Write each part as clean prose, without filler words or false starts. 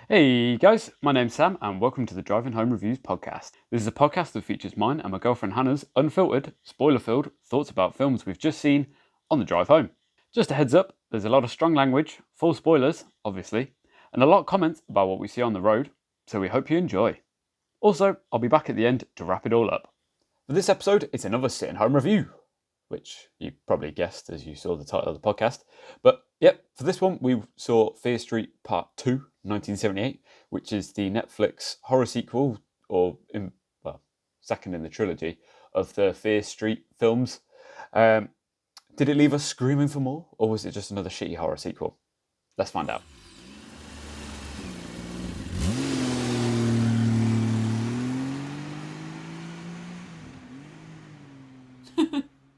Hey guys, my name's Sam and welcome to the Driving Home Reviews podcast. This is a podcast that features mine and my girlfriend Hannah's unfiltered, spoiler-filled thoughts about films we've just seen on the drive home. Just a heads up, there's a lot of strong language, full spoilers, obviously, and a lot of comments about what we see on the road, so we hope you enjoy. Also, I'll be back at the end to wrap it all up. For this episode, it's another sitting home review, which you probably guessed as you saw the title of the podcast. But yep, for this one, we saw Fear Street Part 2, 1978, which is the Netflix horror sequel, second in the trilogy of the Fear Street films. Did it leave us screaming for more, or was it just another shitty horror sequel? Let's find out.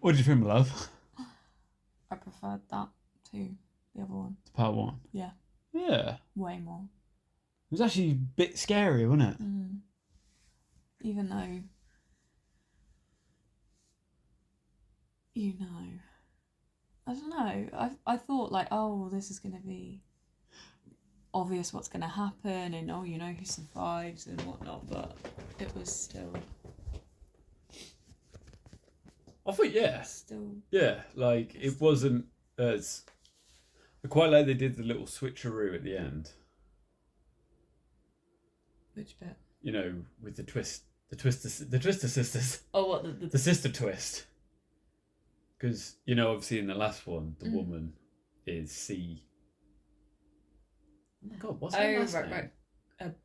What did you think, love? I preferred that to the other one. To part 1? Yeah. Yeah. Way more. It was actually a bit scary, wasn't it? Even though, I don't know. I thought like, oh, this is going to be obvious what's going to happen and who survives and whatnot, but it was still... I thought, yeah. Still... Yeah, like, it wasn't as... I quite like they did the little switcheroo at the end. Which bit? With the Twister sisters. Oh, what, the sister twist. Because, obviously in the last one, the woman is C... Oh my God, what's her last name?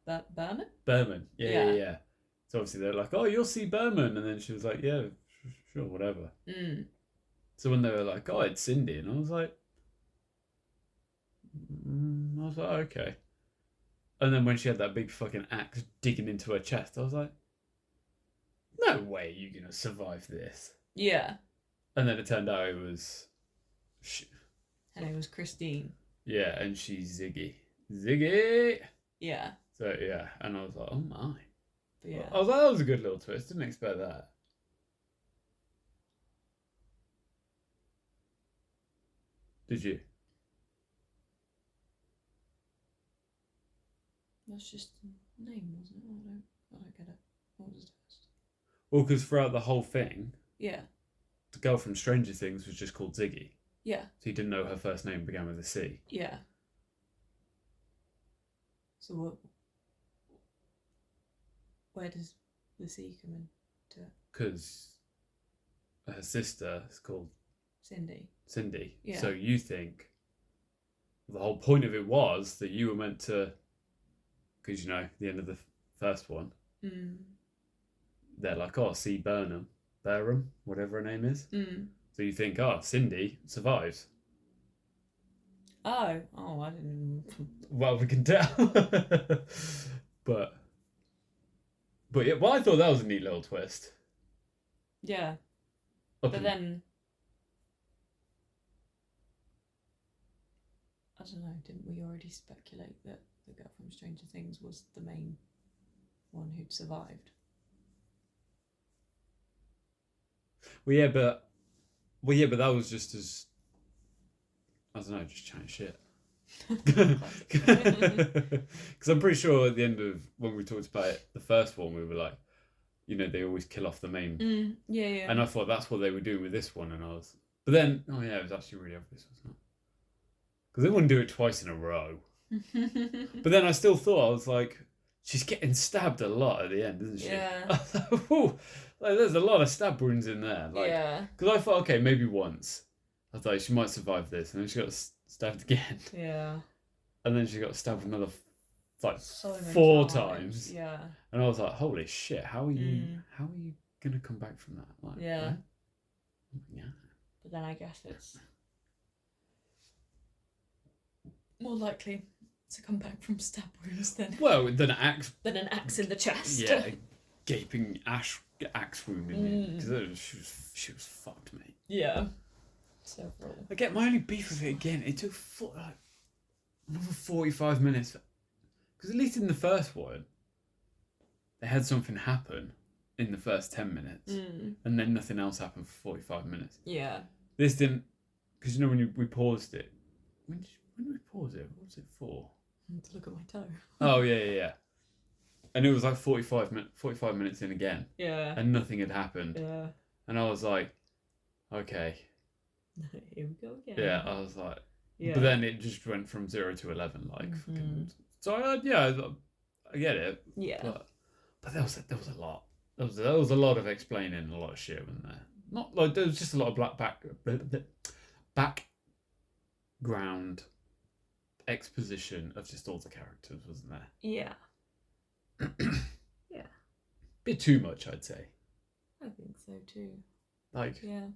Right. Berman? Berman, yeah. So obviously they're like, oh, you'll see Berman. And then she was like, yeah, sure, whatever. So when they were like, oh, it's Cindy, and I was like, okay. And then when she had that big fucking axe digging into her chest, I was like, no way you're going to survive this. Yeah. And then it turned out it was... Her name was Christine. Yeah, and she's Ziggy. Ziggy! Yeah. So, yeah, and I was like, oh my. But yeah. I was like, that was a good little twist. Didn't expect that. Did you? That's just the name, wasn't it? I don't get it. What was the twist? Well, because throughout the whole thing, Yeah. the girl from Stranger Things was just called Ziggy. Yeah. So you didn't know her first name began with a C. Yeah. So what? Where does the C come into it? Because her sister is called Cindy. Yeah. So you think the whole point of it was that you were meant to, because the end of the first one, they're like, oh, see Barnum, whatever her name is. So you think, oh, Cindy survives. Oh, I didn't. Well, we can tell. but yeah, well, I thought that was a neat little twist. Yeah. But then, I don't know, didn't we already speculate that the girl from Stranger Things was the main one who'd survived? Well, yeah, but that was just as, I don't know, just chatting shit. Because I'm pretty sure at the end of when we talked about it, the first one, we were like, they always kill off the main. Yeah. And I thought that's what they were doing with this one, but then, oh yeah, it was actually really obvious, wasn't it? Because they wouldn't do it twice in a row. But then I still thought, I was like, she's getting stabbed a lot at the end, isn't she? Yeah. There's a lot of stab wounds in there. Yeah. Because I thought, okay, maybe once. I thought she might survive this, and then she got stabbed again. Yeah. And then she got stabbed another, so 4 times. Yeah. And I was like, holy shit, how are you gonna come back from that? Yeah. Right? Yeah. But then I guess it's more likely to come back from stab wounds than an axe in the chest. Yeah, a gaping axe wound in you, because she was fucked, mate. Yeah. Several. Again, my only beef with it again, it took another 45 minutes, because at least in the first one, they had something happen in the first 10 minutes, and then nothing else happened for 45 minutes. Yeah. This didn't, because when we paused it, when did we pause it? What was it for? To look at my toe. Oh, yeah. And it was like 45 minutes in again. Yeah. And nothing had happened. Yeah. And I was like, okay. Here we go again. Yeah, I was like... Yeah. But then it just went from 0 to 11, like, fucking... So, I get it. Yeah. But there was a lot. There was a lot of explaining and a lot of shit, wasn't there? Not like... There was just a lot of background exposition of just all the characters, wasn't there? Yeah. Yeah. Bit too much, I'd say. I think so too. Like, yeah.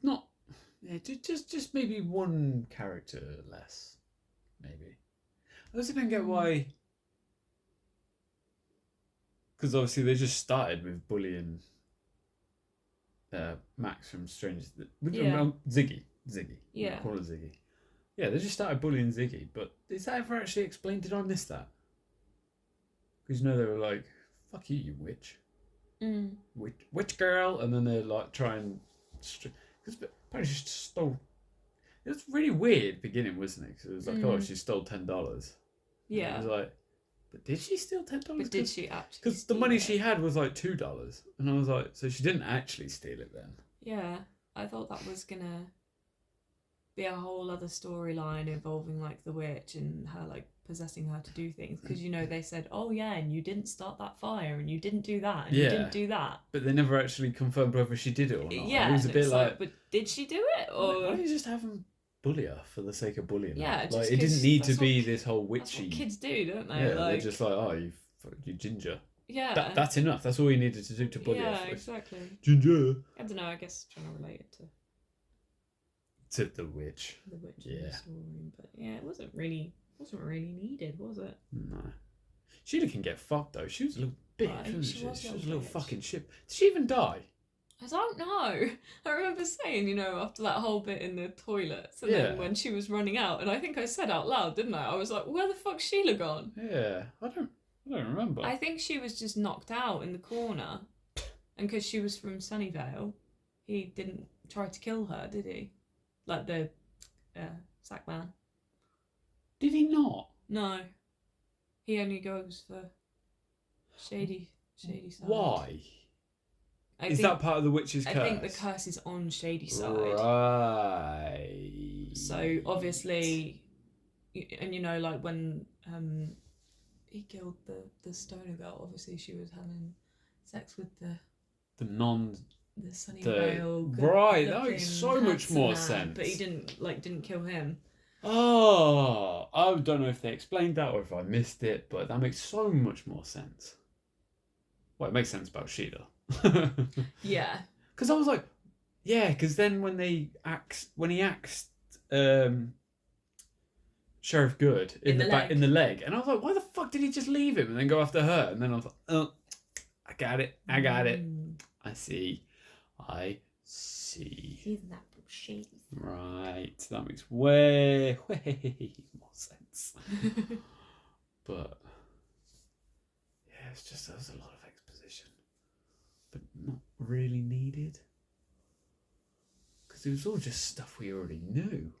Not, yeah, just maybe one character less, maybe. I also don't get why. Because obviously they just started with bullying Max from Stranger. Ziggy. Yeah. Call her Ziggy. Yeah, they just started bullying Ziggy, but is that ever actually explained? Did I miss that? Because they were like, "Fuck you, you witch, witch girl," and then they're like trying, because apparently she stole. It was really weird beginning, wasn't it? Because it was like, oh, she stole $10. Yeah. It was like, but did she steal $10? But did she actually? Because the money she had was like $2, and I was like, so she didn't actually steal it then. Yeah, I thought that was gonna be a whole other storyline involving like the witch and her like possessing her to do things, because they said, oh yeah, and you didn't start that fire and you didn't do that and you didn't do that, but they never actually confirmed whether she did it or not. Yeah, it was a bit like, but did she do it, or why don't you just have them bully her for the sake of bullying her? Yeah, like it didn't need to be this whole witchy. That's what kids do, don't they? Yeah, like, they're just like, oh, you ginger. Yeah, that's enough. That's all you needed to do to bully her. Yeah, first. exactly. Ginger. I don't know. I guess trying to relate it to the witch. The witch in the story, but yeah, it wasn't really needed, was it? No. Sheila can get fucked though. She was a little bitch, wasn't she? She was a little bitch. fucking shit. Did she even die? I don't know. I remember saying, after that whole bit in the toilets, and then when she was running out, and I think I said out loud, didn't I? I was like, "Where the fuck's Sheila gone?" Yeah, I don't remember. I think she was just knocked out in the corner, and because she was from Sunnyvale, he didn't try to kill her, did he? Like the sack man. Did he not? No. He only goes for shady side. Why? Is that part of the witch's curse? I think the curse is on shady side. Right. So obviously, and like when he killed the stoner girl, obviously she was having sex with the Sunnyvale. Right, that makes so much more man, sense. But he didn't kill him. Oh, I don't know if they explained that or if I missed it, but that makes so much more sense. Well, it makes sense about Sheila. Yeah. Because I was like, yeah, because then when he axed Sheriff Good in the leg, and I was like, why the fuck did he just leave him and then go after her? And then I was like, oh, I got it. I see. He's that shady. Right, that makes way more sense. But yeah, it's just there's a lot of exposition, but not really needed, because it was all just stuff we already knew.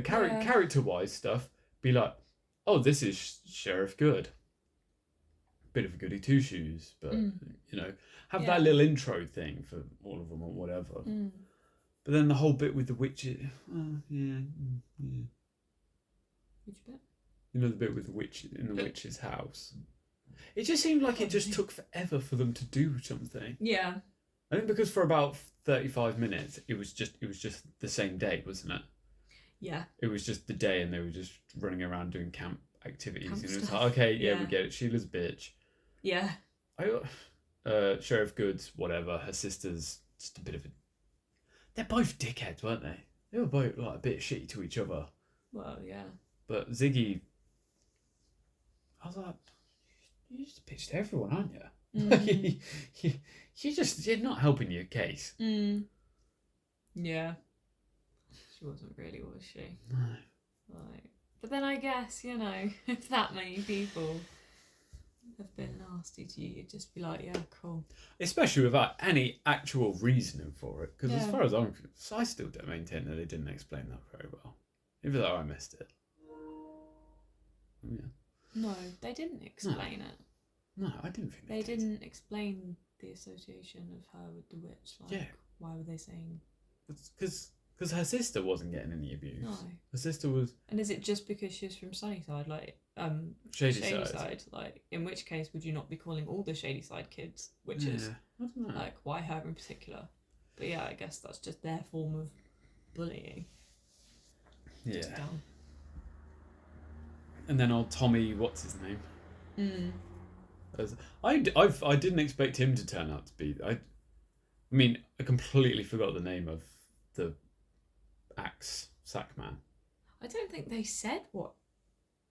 Character-wise stuff. Be like, oh, this is Sheriff Good. Bit of a goody two shoes, but have that little intro thing for all of them or whatever. But then the whole bit with the witches, yeah. Which bit? The bit with the witch in the witch's house. It just seemed like it just took forever for them to do something. Yeah. I think because for about 35 minutes, it was just the same day, wasn't it? Yeah. It was just the day, and they were just running around doing camp activities. And it was stuff. like, okay, yeah, we get it. Sheila's a bitch. Yeah. Sheriff Goods, whatever. Her sister's just a bit of a. They're both dickheads, weren't they? They were both like a bit shitty to each other. Well, yeah. But Ziggy, I was like, you just bitched everyone, aren't you? You're not helping your case. Yeah. She wasn't really, was she? No. But then I guess, if that many people have been nasty to you, you'd just be like, yeah, cool. Especially without any actual reasoning for it. Because as far as I'm concerned, I still don't maintain that they didn't explain that very well. Even though I missed it. No, they didn't explain it. No, I didn't think They did. didn't explain the association of her with the witch. Like, Yeah. why were they saying? Because her sister wasn't getting any abuse. No. Her sister was. And is it just because she was from Sunnyside, like Shady Side? Like, in which case would you not be calling all the Shady Side kids witches? I don't know. Like, why her in particular? But yeah, I guess that's just their form of bullying. Yeah. Just dumb. And then old Tommy, what's his name? I didn't expect him to turn out to be. I mean, I completely forgot the name of the axe sack man I don't think they said what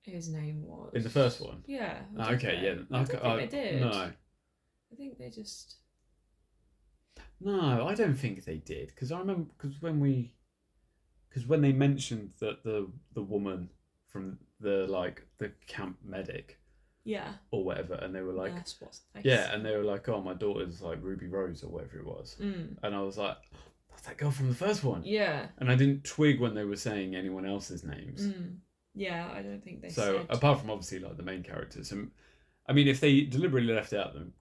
his name was in the first one. Yeah. Okay, yeah. I don't think they did. No. I think they just. No, I don't think they did, because I remember when they mentioned that the woman from the camp medic. Yeah. Or whatever, and they were like, Nurse, what's the face? yeah, and they were like, oh, my daughter's like Ruby Rose or whatever it was, and I was like, that's that girl from the first one. Yeah. And I didn't twig when they were saying anyone else's names. Yeah, I don't think they so said. Apart from obviously like the main characters, and I mean, if they deliberately left out them,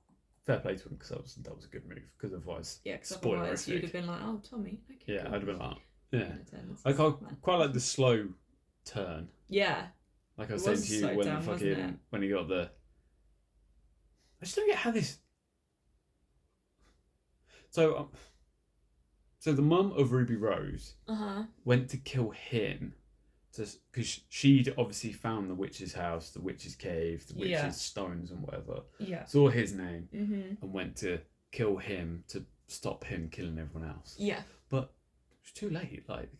fair play to them, because that was a good move, because otherwise, otherwise you'd have been like, oh, Tommy. Okay, yeah, cool. I'd have been like, yeah. I quite like the slow turn. Yeah. Like I was saying to you when he got the. I just don't get how this. So the mum of Ruby Rose went to kill him, because she'd obviously found the witch's house, the witch's cave, the witch's stones and whatever. Yeah. Saw his name and went to kill him to stop him killing everyone else. Yeah. But it's too late. Like,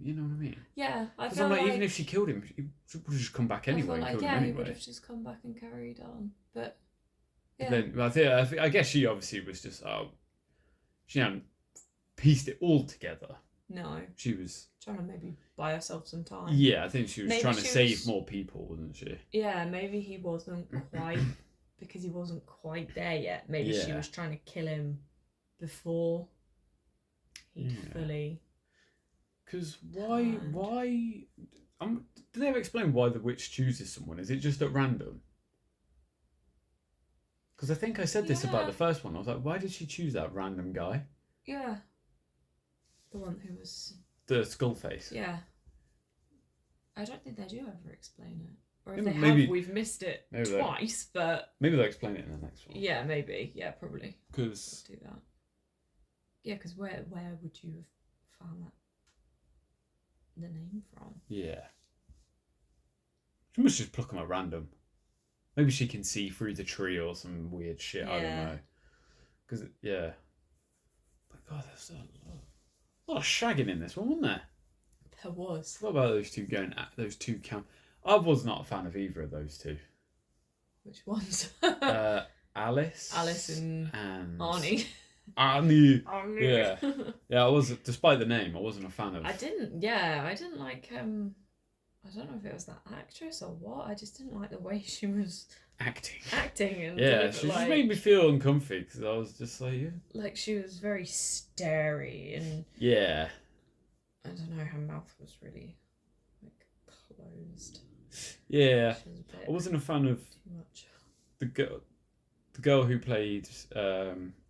you know what I mean? Yeah, I Because feel like even if she killed him, she would have just come back anyway. I feel and like, killed him anyway. he would have just come back and carried on. But yeah. Then I guess she obviously was just she hadn't pieced it all together. No. She was trying to maybe buy herself some time. Yeah, I think she was trying to save more people, wasn't she? Yeah, maybe he wasn't quite because he wasn't quite there yet. Maybe she was trying to kill him before he'd fully. Because why? Did they ever explain why the witch chooses someone? Is it just at random? Because I think I said this about the first one. I was like, why did she choose that random guy? Yeah. The one who was. The skull face. Yeah. I don't think they do ever explain it. Or if they have, we've missed it twice, but. Maybe they'll explain it in the next one. Yeah, maybe. Yeah, probably. Because. Do that. Yeah, because where would you have found the name from? Yeah. She must just pluck them at random. Maybe she can see through the tree or some weird shit. I don't know. Because, yeah. But God, there's a lot of shagging in this one, wasn't there? There was. What about those two going at those two I was not a fan of either of those two. Which ones? Alice and Arnie. Arnie. Yeah. Yeah, I was, despite the name, I wasn't a fan of. I didn't like, I don't know if it was that actress or what. I just didn't like the way she was acting and she just made me feel uncomfy, because I was just like she was very starey and I don't know, her mouth was really closed. Yeah, I wasn't a fan of too much. The girl who played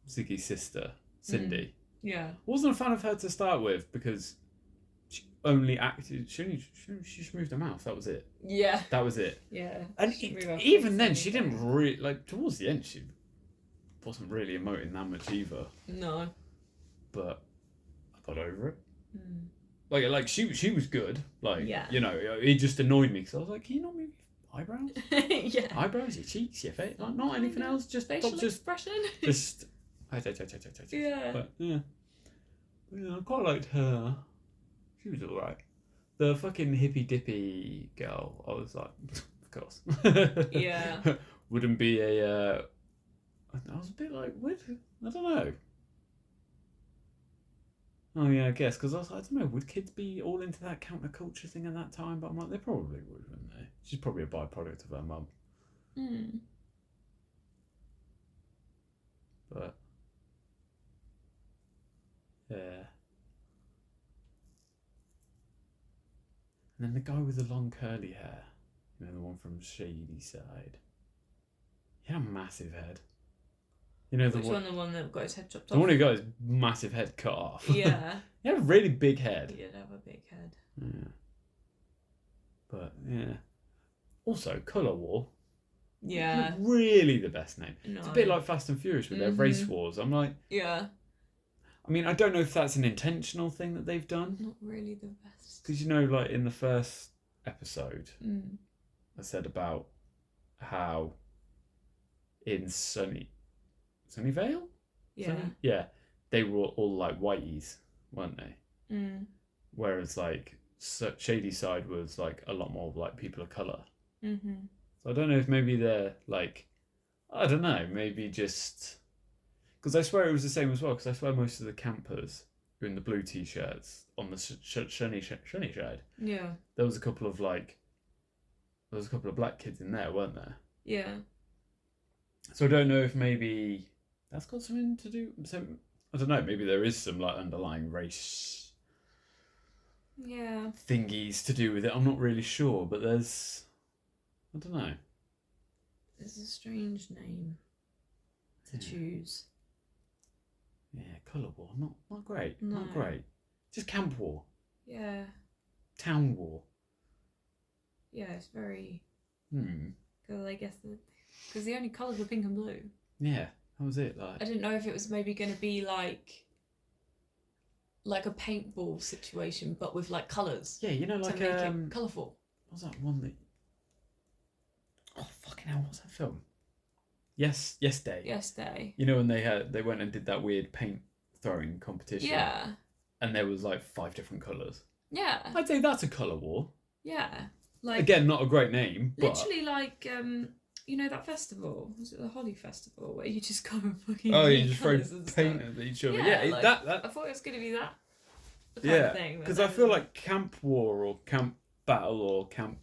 Ziggy's sister, Cindy. Yeah, I wasn't a fan of her to start with, because she only acted. She just moved her mouth. That was it. Yeah, that was it. Yeah, and even then, she didn't really towards the end. She wasn't really emoting that much either. No, but I got over it. Like she was good. You know, it just annoyed me, because I was like, can you not move your eyebrows? Yeah, eyebrows, your cheeks, your face, not anything else. Just facial expression. Just. Yeah. But yeah, I quite liked her. She was alright. The fucking hippy dippy girl, I was like, of course. Yeah. Wouldn't be a. I was a bit like, what? I don't know. Oh yeah, I guess, because I was like, I don't know, would kids be all into that counterculture thing at that time? But I'm like, they probably would, wouldn't they? She's probably a byproduct of her mum. But yeah. And then the guy with the long curly hair. You know, the one from Shady Side. He had a massive head. You know, Which one? The one that got his head chopped off? The one who got his massive head cut off. Yeah. He had a really big head. He did have a big head. Yeah. But, yeah. Also, Colour War. Yeah. Not really the best name. No. It's a bit like Fast and Furious with their race wars. I'm like... Yeah. I mean, I don't know if that's an intentional thing that they've done. Not really the best. Because, you know, like in the first episode, I said about how in Sunnyvale? Yeah. Yeah. They were all like whiteys, weren't they? Whereas like Shady Side was like a lot more like people of colour. So I don't know if maybe they're like, I don't know, maybe just... Because I swear it was the same as well, because I swear most of the campers were in the blue t-shirts on the sunny side. Yeah. There was a couple of black kids in there, weren't there? Yeah. So I don't know if maybe that's got something to do. So I don't know. Maybe there is some like underlying race thingies to do with it. I'm not really sure, but there's, I don't know. It's a strange name to choose. Yeah, Colour War. Not great. No. Not great. Just Camp War. Yeah. Town War. Yeah, it's very... Because I guess because the only colours were pink and blue. Yeah, that was it. Like, I didn't know if it was maybe going to be like a paintball situation, but with like colours. Yeah, you know, like to make it colourful. What was that one that? Oh fucking hell! What's that film? Yes Day. Yes Day. You know, when they went and did that weird paint throwing competition. Yeah. And there was like 5 different colours. Yeah. I'd say that's a colour war. Yeah. Like, again, not a great name. Literally, like you know that festival? Was it the Holly Festival where you just go and fucking you just throw paint at each other? Yeah, like, that. I thought it was going to be that kind of thing. Because I feel like Camp War or Camp Battle or Camp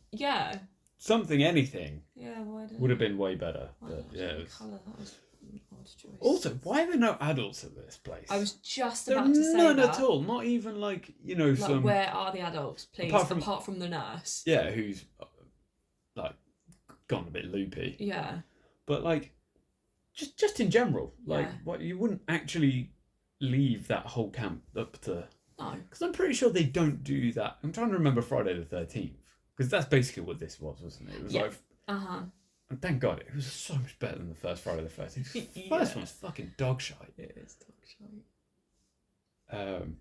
something, anything. Yeah, why don't would have been way better. But yeah, it was... colour. That was an odd choice. Also, why are there no adults at this place? I was just there about to say none that. at all. Not even like, you know, like, some. Where are the adults, please? Apart from the nurse. Yeah, who's like gone a bit loopy. Yeah. But like, just in general, like, what you wouldn't actually leave that whole camp up to. No. Because I'm pretty sure they don't do that. I'm trying to remember Friday the 13th. Because that's basically what this was, wasn't it? It was like... And thank God, it was so much better than the first Friday the 13th. The first one's fucking dog shite. It is dog shite.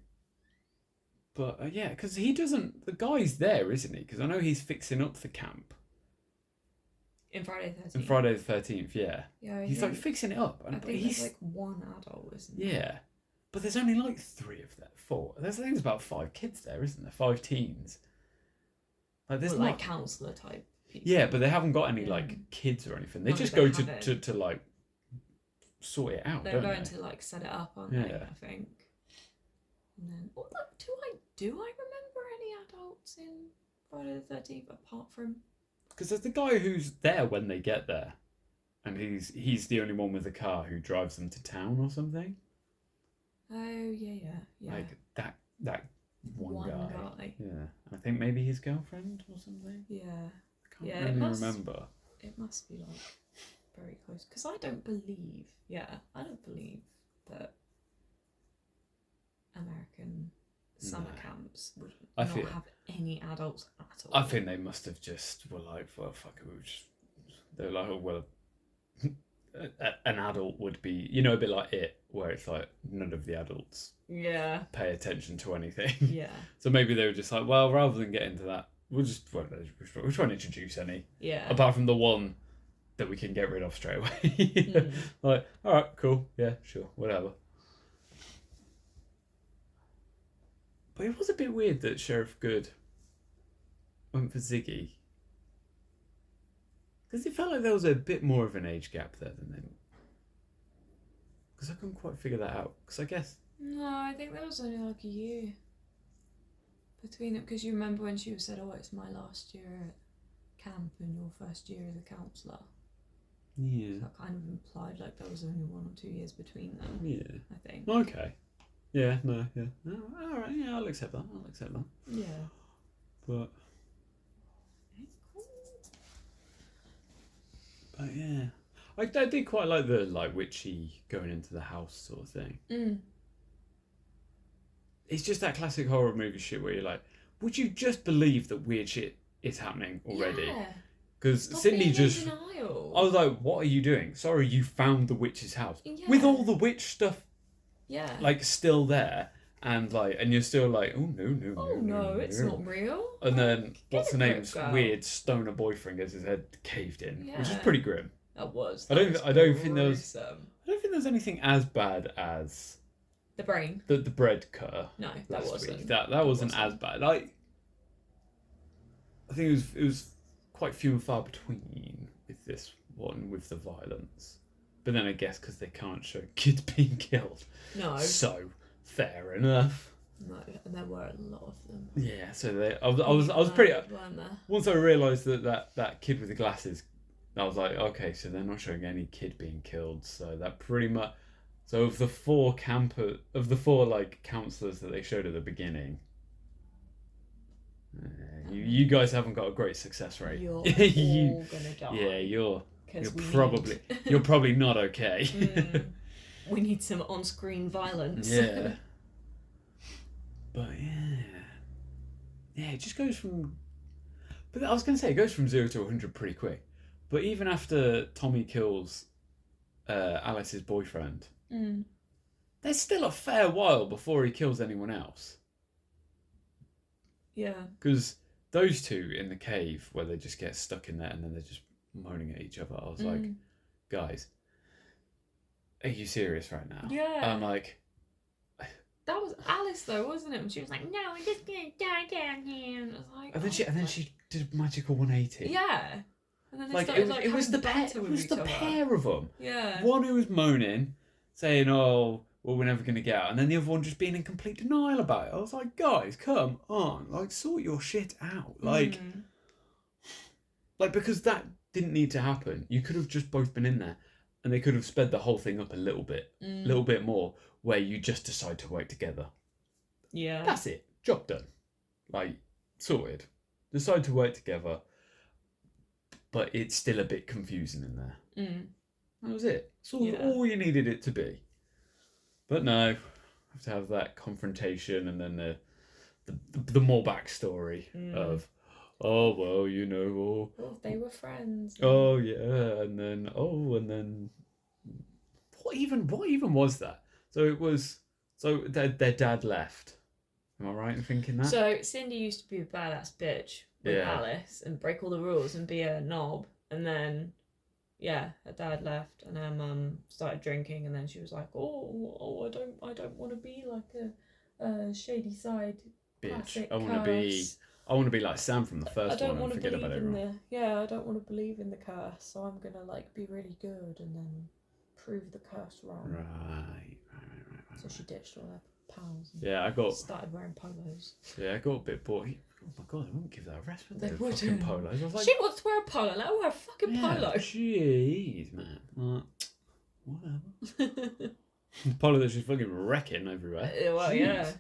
But yeah, because he doesn't... The guy's there, isn't he? Because I know he's fixing up the camp. In Friday the 13th? In Friday the 13th, yeah. Yeah, he's like fixing it up. I think he's like one adult, isn't there? Yeah. But there's only like 3 of them. 4. I think there's about 5 kids there, isn't there? 5 teens. Like there's like counsellor type people. Yeah, but they haven't got any like kids or anything. They just go to like sort it out. They're going to like set it up, aren't they? I think. And then, do I remember any adults in Friday the 13th apart from? Because there's the guy who's there when they get there, and he's the only one with the car who drives them to town or something. Oh yeah. Like that one guy. Yeah, I think maybe his girlfriend or something. Yeah. I can't really remember. It must be like very close because I don't believe that American summer camps would not have any adults at all. I think they must have just were like, well, fuck it, they were like, oh well. An adult would be, you know, a bit like It, where it's like none of the adults pay attention to anything. Yeah. So maybe they were just like, well, rather than get into that, we'll try and introduce any. Yeah. Apart from the one that we can get rid of straight away. Like, all right, cool, yeah, sure, whatever. But it was a bit weird that Sheriff Good went for Ziggy. Because it felt like there was a bit more of an age gap there than them. Because I couldn't quite figure that out. Because I guess... No, I think there was only like a year between them. Because you remember when she said, oh, it's my last year at camp and your first year as a counsellor. Yeah. So that kind of implied like there was only 1 or 2 years between them. Yeah. I think. Okay. Yeah, no, yeah. Oh, all right, yeah, I'll accept that. Yeah. But... Yeah. I did quite like the witchy going into the house sort of thing. It's just that classic horror movie shit where you're like, would you just believe that weird shit is happening already? Yeah. Because Sydney just... I was like, what are you doing? Sorry, you found the witch's house. Yeah. With all the witch stuff still there. And you're still like, oh no, it's not real. And then what's the name's weird stoner boyfriend gets his head caved in, which is pretty grim. That was. I don't think there's anything as bad as the brain. The bread cutter. No, that wasn't. Week. That wasn't as bad. I think it was quite few and far between with this one with the violence. But then I guess because they can't show kids being killed. No. So fair enough. No, and there were a lot of them. Yeah, so I was pretty. Once I realised that kid with the glasses, I was like, okay, so they're not showing any kid being killed. So that pretty much. So of the four counsellors that they showed at the beginning, you guys haven't got a great success rate. You're all gonna die. Yeah, you're probably not okay. We need some on-screen violence. Yeah. But it just goes from. But I was going to say it goes from 0 to 100 pretty quick. But even after Tommy kills Alice's boyfriend, there's still a fair while before he kills anyone else. Yeah. Because those two in the cave where they just get stuck in there and then they're just moaning at each other, I was like, guys, are you serious right now? Yeah. I'm like. That was Alice though, wasn't it? And she was like, "No, I'm just gonna die down here." And I was like, and then she did a magical 180. Yeah. And then they started, it was the pair of them. Yeah. One who was moaning, saying, "Oh, well, we're never gonna get out," and then the other one just being in complete denial about it. I was like, guys, come on, sort your shit out, because that didn't need to happen. You could have just both been in there. And they could have sped the whole thing up a little bit more, where you just decide to work together. Yeah. That's it. Job done. Sorted. Decide to work together, but it's still a bit confusing in there. That was it. It's all you needed it to be. But no, you have to have that confrontation and then the more backstory of, oh, well, they were friends. Oh, yeah, and then what even was that? So their dad left. Am I right in thinking that? So Cindy used to be a badass bitch with Alice and break all the rules and be a knob, and then her dad left and her mum started drinking, and then she was like, oh, I don't want to be like a shady side bitch. I want to be like Sam from the first one and forget about everyone. I don't want to believe in the curse, so I'm gonna be really good and then prove the curse wrong. Right. So she ditched all her pals. And started wearing polos. Yeah, I got a bit bored. Oh my god, they wouldn't give that a rest, would they? They wouldn't. Fucking polos. I was like, she wants to wear a polo. Let her wear a fucking polo. Jeez, man. Whatever. Polo that she's fucking wrecking everywhere. Well, Jeez.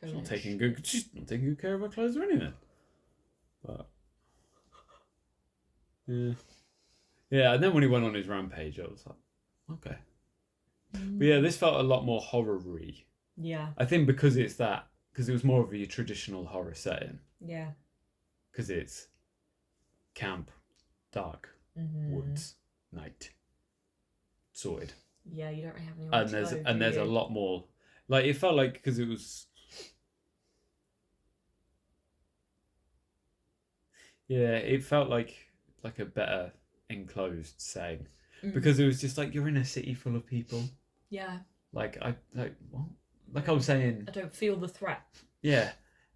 She's not taking good care of her clothes or anything. But yeah, and then when he went on his rampage, I was like, okay. But yeah, this felt a lot more horror-y. Yeah. I think because it was more of a traditional horror setting. Yeah. Because it's camp, dark, woods, night, sorted. Yeah, you don't really have anywhere and there's a lot more. It felt like because it was. Yeah, it felt like a better enclosed setting because it was just you're in a city full of people. Yeah. What? Like I was saying. I don't feel the threat. Yeah,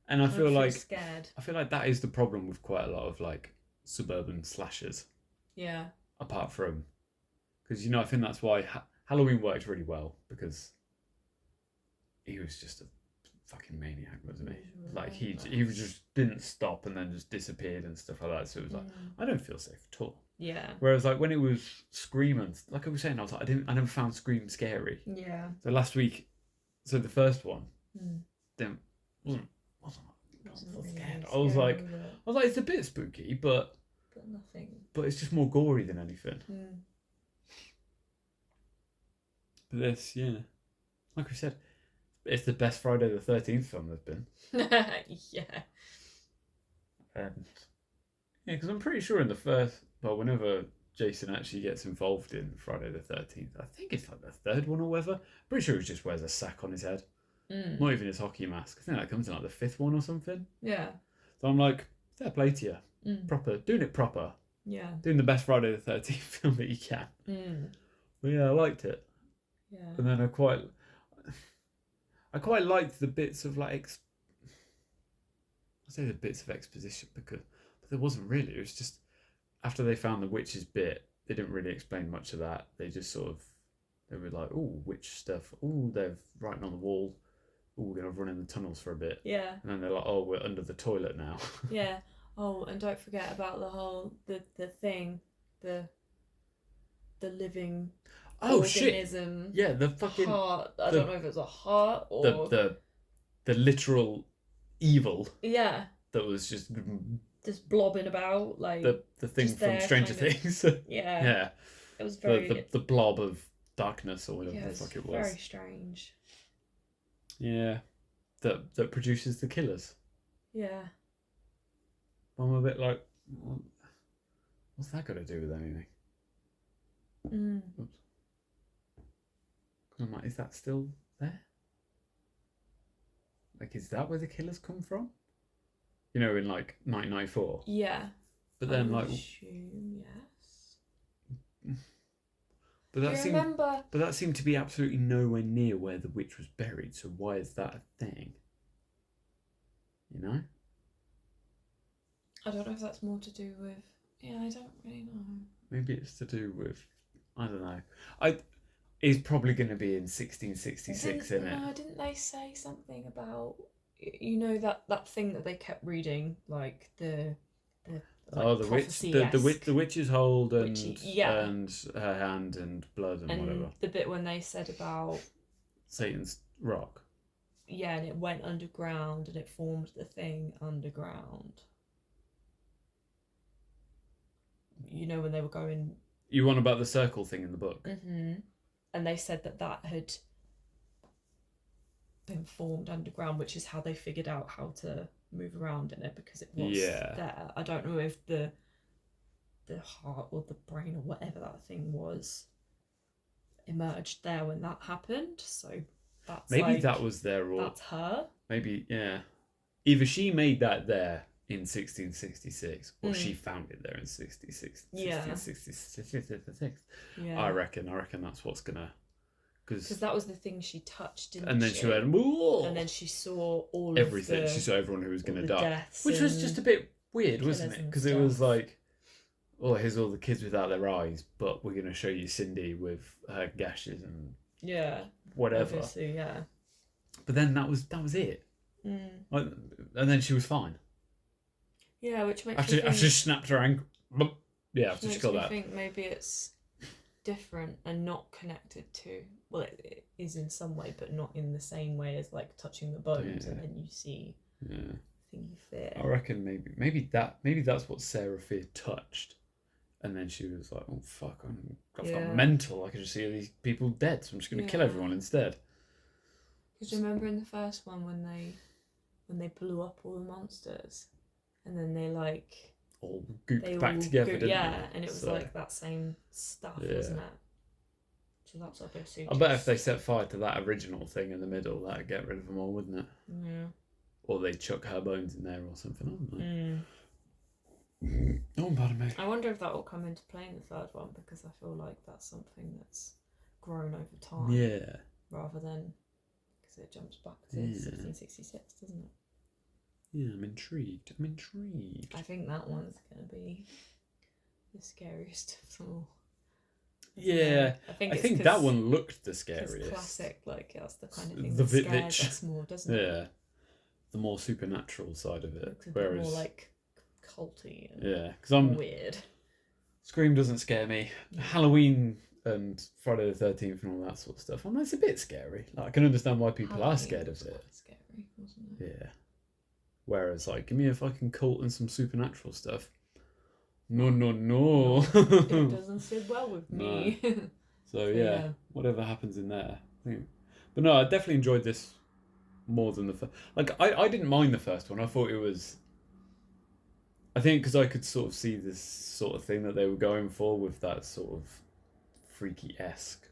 and I feel like scared. I feel like that is the problem with quite a lot of suburban slashers. Yeah. Apart from, because I think that's why Halloween worked really well because he was just a fucking maniac, wasn't he? He just didn't stop and then just disappeared and stuff like that. So it was I don't feel safe at all. Yeah. Whereas when it was Scream and like I was saying, I was I never found Scream scary. Yeah. So last week, the first one, then wasn't really scared. I was like, it's a bit spooky, but nothing but it's just more gory than anything. But this, yeah, like I said, it's the best Friday the 13th film there's been. Yeah. And yeah, because I'm pretty sure in the first, well, whenever Jason actually gets involved in Friday the 13th, I think it's like the third one or whatever. Pretty sure he just wears a sack on his head. Not even his hockey mask. I think that comes in like the fifth one or something. Yeah. So I'm like, fair play to you. Proper, doing it proper. Yeah. Doing the best Friday the 13th film that you can. But yeah, I liked it. Yeah. And then I quite liked the bits of like, I say the bits of exposition but there wasn't really. It was just after they found the witch's bit, they didn't really explain much of that. They just sort of, they were like, oh, witch stuff. Oh, they're writing on the wall. Oh, we're going to run in the tunnels for a bit. Yeah. And then they're like, oh, we're under the toilet now. Yeah. Oh, and don't forget about the whole, the thing, the living organism. Shit. Yeah, the fucking heart. I don't know if it's a heart or the literal evil. Yeah. That was just blobbing about, like the thing from Stranger Things. Yeah. Yeah. It was very the blob of darkness or whatever the fuck it was. Very strange. Yeah. That produces the killers. Yeah. I'm a bit like, what's that got to do with anything? Oops. I'm like, is that still there? Like, is that where the killers come from? You know, in like 1994. Yeah. But then, like, assume yes. But that seemed to be absolutely nowhere near where the witch was buried. So why is that a thing? You know. I don't know if that's more to do with. Yeah, I don't really know. Maybe it's to do with. I don't know. It's probably going to be in 1666, isn't it? No, didn't they say something about, you know, that thing that they kept reading, like the the witch's hold and yeah. and her hand and blood and whatever. The bit when they said about Satan's rock. Yeah, and it went underground and it formed the thing underground. You know, when they were going. You want about the circle thing in the book? Mm-hmm. And they said that had been formed underground, which is how they figured out how to move around in it, because it was there. I don't know if the heart or the brain or whatever that thing was emerged there when that happened. So that's maybe that was there, or that's her. Maybe, yeah. Either she made that there in 1666, or she found it there in 1666. Yeah. I reckon that's what's gonna, because that was the thing she touched, and then she went, whoa! And then she saw all everything. She saw everyone who was gonna die, which was just a bit weird, wasn't it? Because it was like, oh, here's all the kids without their eyes, but we're gonna show you Cindy with her gashes and whatever. Obviously, yeah. But then that was it. Like, and then she was fine. Yeah, which makes after she snapped her ankle. Yeah, after she got that. I think maybe it's different and not connected to. Well, it is in some way, but not in the same way as like touching the bones, and then you see thingy fit. I reckon maybe that's what Sarah Fear touched, and then she was like, "Oh fuck, I've got mental. I can just see these people dead, so I'm just going to kill everyone instead." Because remember in the first one when they blew up all the monsters, and then they like all gooped back together, didn't they? And it was like that same stuff, wasn't it? So that's obviously. I bet if they set fire to that original thing in the middle, that'd get rid of them all, wouldn't it? Yeah. Or they chuck her bones in there or something. I don't know. Oh, pardon me. I wonder if that will come into play in the third one, because I feel like that's something that's grown over time. Yeah. Rather than. It jumps back to 1666, doesn't it? Yeah, I'm intrigued. I think that one's going to be the scariest of them all. Yeah, I think that one looked the scariest. It's classic, like that's the kind of thing that scares us more, doesn't it? Yeah, the more supernatural side of it. Looks a bit more like culty. And because I'm weird. Scream doesn't scare me. Halloween and Friday the 13th and all that sort of stuff. I mean, it's a bit scary. Like, I can understand why people are scared of it. Scary, wasn't it? Yeah. Whereas, like, give me a fucking cult and some supernatural stuff. No. It doesn't sit well with me. So yeah, whatever happens in there. But no, I definitely enjoyed this more than the first. Like, I didn't mind the first one. I thought it was... I think because I could sort of see this sort of thing that they were going for with that sort of freaky-esque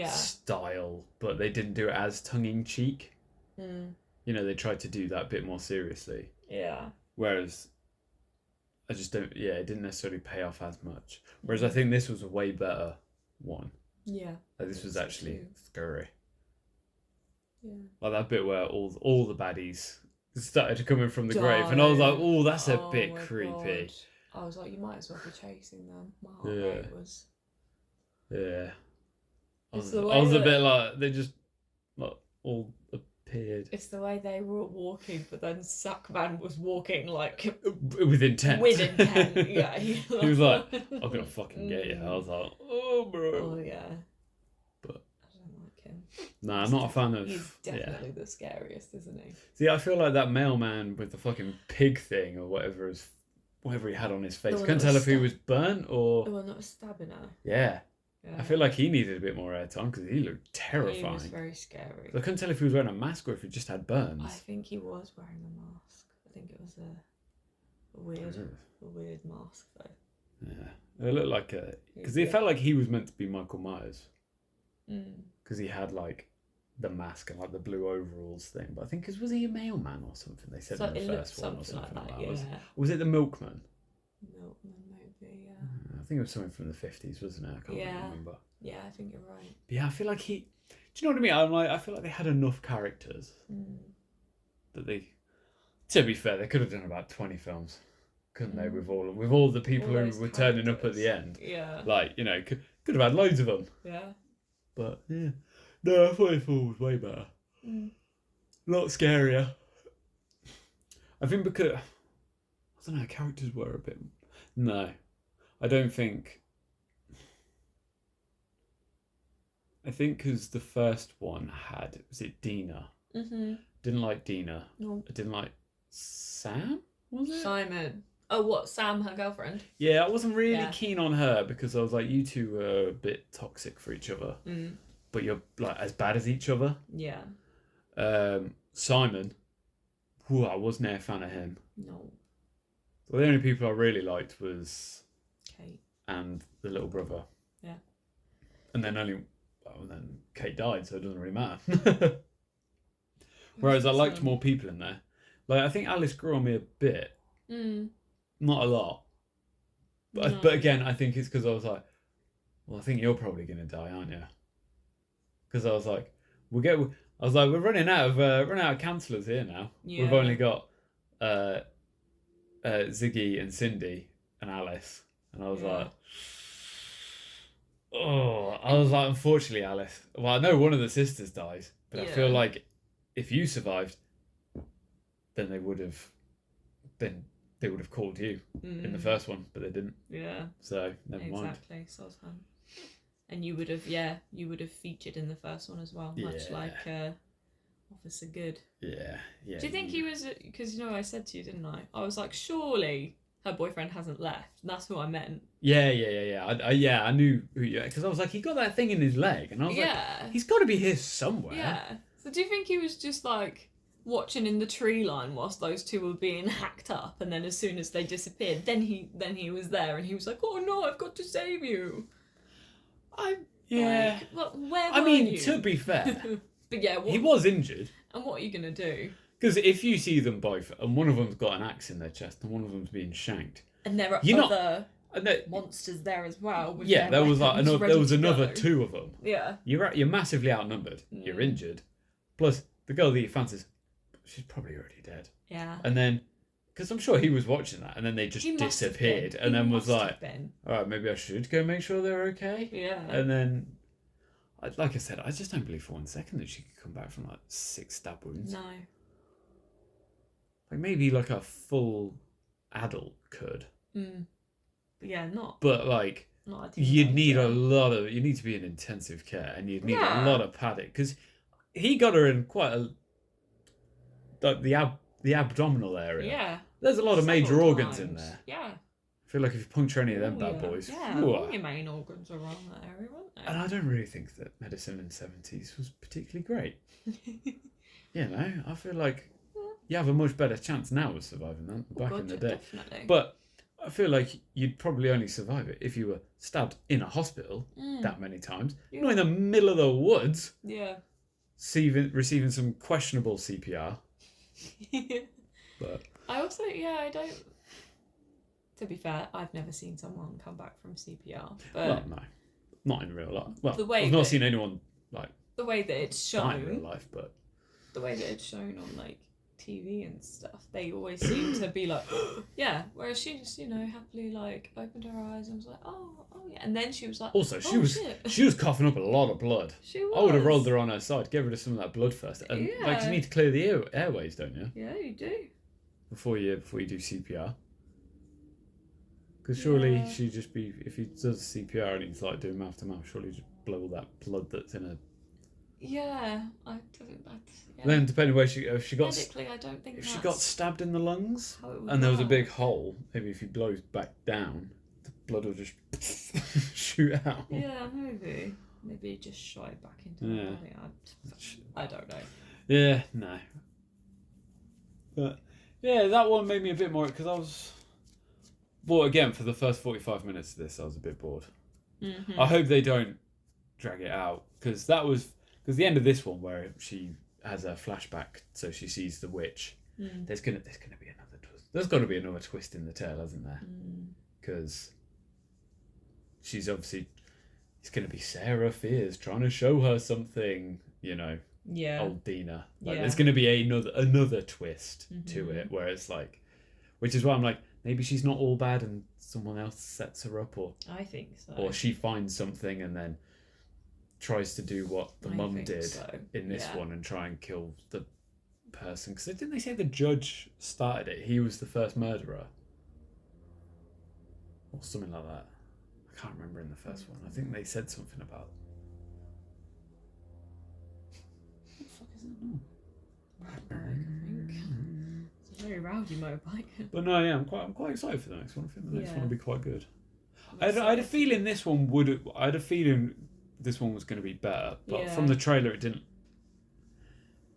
style, but they didn't do it as tongue-in-cheek. You know, they tried to do that a bit more seriously. Yeah. Whereas I just don't... Yeah, it didn't necessarily pay off as much. Whereas I think this was a way better one. Yeah. Like, this was actually scary. Yeah. Like that bit where all the baddies started coming from the grave, and I was like, "Oh, that's a bit creepy." God. I was like, "You might as well be chasing them." My heart rate was. Yeah. I It's was a bit like they just like all appeared. It's the way they were walking, but then Sackman was walking like with intent. With intent, yeah. He was like, "I'm gonna fucking get you." I was like, "Oh, bro." Oh yeah. But I don't like him. Nah, I'm not a fan of. He's definitely the scariest, isn't he? See, I feel like that mailman with the fucking pig thing or whatever he had on his face. Couldn't tell if he was burnt or. The one that was stabbing her. Yeah. Yeah. I feel like he needed a bit more airtime because he looked terrifying. He was very scary. I couldn't tell if he was wearing a mask or if he just had burns. I think he was wearing a mask. I think it was a weird mask though. Yeah, it looked like because it felt like he was meant to be Michael Myers. Because he had like the mask and like the blue overalls thing. But I think was he a mailman or something? They said in the first one or something like that. Yeah. Was it the milkman? Milkman, maybe. Yeah. I think it was something from the 50s, wasn't it? I can't remember. Yeah, I think you're right. But yeah, I feel like do you know what I mean? I feel like they had enough characters that they. To be fair, they could have done about 20 films, couldn't they? With all the people who were turning up at the end. Yeah. Like, you know, could have had loads of them. Yeah. But yeah, no, I thought it was way better. A lot scarier. I think because I don't know, characters were a bit. No, I don't think. I think because the first one was it Dina? Didn't like Dina. No. I didn't like Sam. Was it Simon? Oh, what? Sam, her girlfriend? Yeah, I wasn't really keen on her because I was like, you two were a bit toxic for each other, but you're like as bad as each other. Yeah. Simon, I wasn't a fan of him. No. Well, the only people I really liked was Kate and the little brother. Yeah. And then then Kate died, so it doesn't really matter. Whereas I liked more people in there. Like I think Alice grew on me a bit. Not a lot. But again, I think it's because I was like, well, I think you're probably going to die, aren't you? Because I was like, we're running out of counsellors here now. Yeah. We've only got Ziggy and Cindy and Alice. And I was like, unfortunately, Alice. Well, I know one of the sisters dies, but I feel like if you survived, then they would have called you in the first one, but they didn't. Yeah. So never mind. Exactly. So fun. And you would have featured in the first one as well, much like Officer Good. Yeah. Yeah. Do you think he was? Because I said to you, didn't I? I was like, surely her boyfriend hasn't left. That's who I meant. Yeah. I knew because I was like, he got that thing in his leg, and I was like, he's got to be here somewhere. Yeah. So do you think he was just like watching in the tree line whilst those two were being hacked up, and then as soon as they disappeared, then he was there, and he was like, "Oh no, I've got to save you." Where were you? To be fair, but yeah, he was injured. And what are you gonna do? Because if you see them both, and one of them's got an axe in their chest, and one of them's being shanked, and there are other monsters there as well. There was another two of them. Yeah, you're massively outnumbered. You're injured, plus the girl that you fancy, she's probably already dead. Yeah, and then. Because I'm sure he was watching that, and then they just disappeared, and then was like, all right, maybe I should go make sure they're okay. Yeah. And then, like I said, I just don't believe for 1 second that she could come back from like 6 stab wounds. No. Like maybe like a full adult could. But yeah, not. But like, you'd need you need to be in intensive care, and you'd need a lot of padding, because he got her in quite the abdominal area. Yeah. There's a lot of major organs in there. Yeah. feel like if you puncture any of them Oh, bad yeah. boys, Yeah, whew. all your main organs are around that area, weren't And I don't really think that medicine in the 70s was particularly great. they? You know, I feel like you have a much better chance now of surviving than back in the day. Definitely. But I feel like you'd probably only survive it if you were stabbed in a hospital that many times, not in the middle of the woods, Yeah. receiving some questionable CPR. But I also, I don't. To be fair, I've never seen someone come back from CPR. But well, no, not in real life. Well, the way I've not that- seen anyone like the way that it's die in real shown, life, but the way that it's shown on like TV and stuff, they always seem to be like, yeah. Whereas she just, happily like opened her eyes and was like, oh yeah, and then she was like, also shit. she was coughing up a lot of blood. She was. I would have rolled her on her side, get rid of some of that blood first, and like you need to clear the airways, don't you? Yeah, you do. Before you do CPR. Because surely she'd just be, if he does CPR and he's like doing mouth to mouth, surely just blow all that blood that's in her. Yeah, I don't. Then depending where if she got medically, I don't think if that's she got stabbed in the lungs how it would and there was a work. big hole, maybe if he blows back down, the blood will just shoot out. Yeah, maybe just shy back into the body. I don't know. Yeah, no. But yeah, that one made me a bit more because I was. Well, again, for the first 45 minutes of this, I was a bit bored. Mm-hmm. I hope they don't drag it out because the end of this one where she has a flashback, so she sees the witch. There's gonna be another twist. There's got to be another twist in the tale, hasn't there? Because she's obviously it's gonna be Sarah Fears trying to show her something, Yeah. old Dina. Like, Yeah. there's gonna be another twist to it where it's like, which is why I'm like, maybe she's not all bad and someone else sets her up, or I think so. or she finds something and then tries to do what the mum did in this one and try and kill the person. Because didn't they say the judge started it? He was the first murderer, or something like that. I can't remember in the first one. I think they said something about. What the fuck is that now? It's a very rowdy motorbike. But no, yeah, I'm quite excited for the next one. I think the next one will be quite good. I I'm had a feeling this one was going to be better, but from the trailer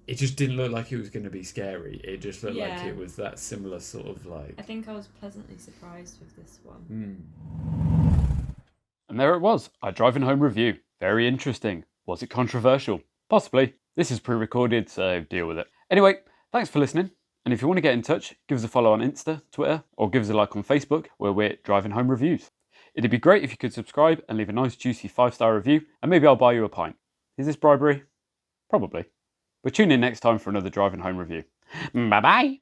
it just didn't look like it was going to be scary. It just looked like it was that similar sort of like. I think I was pleasantly surprised with this one. And there it was, our driving home review. Very interesting. Was it controversial? Possibly. This is pre-recorded, so deal with it. Anyway, thanks for listening. And if you want to get in touch, give us a follow on Insta, Twitter, or give us a like on Facebook, where we're Driving Home Reviews. It'd be great if you could subscribe and leave a nice juicy 5-star review, and maybe I'll buy you a pint. Is this bribery? Probably. But tune in next time for another Driving Home Review. Bye bye!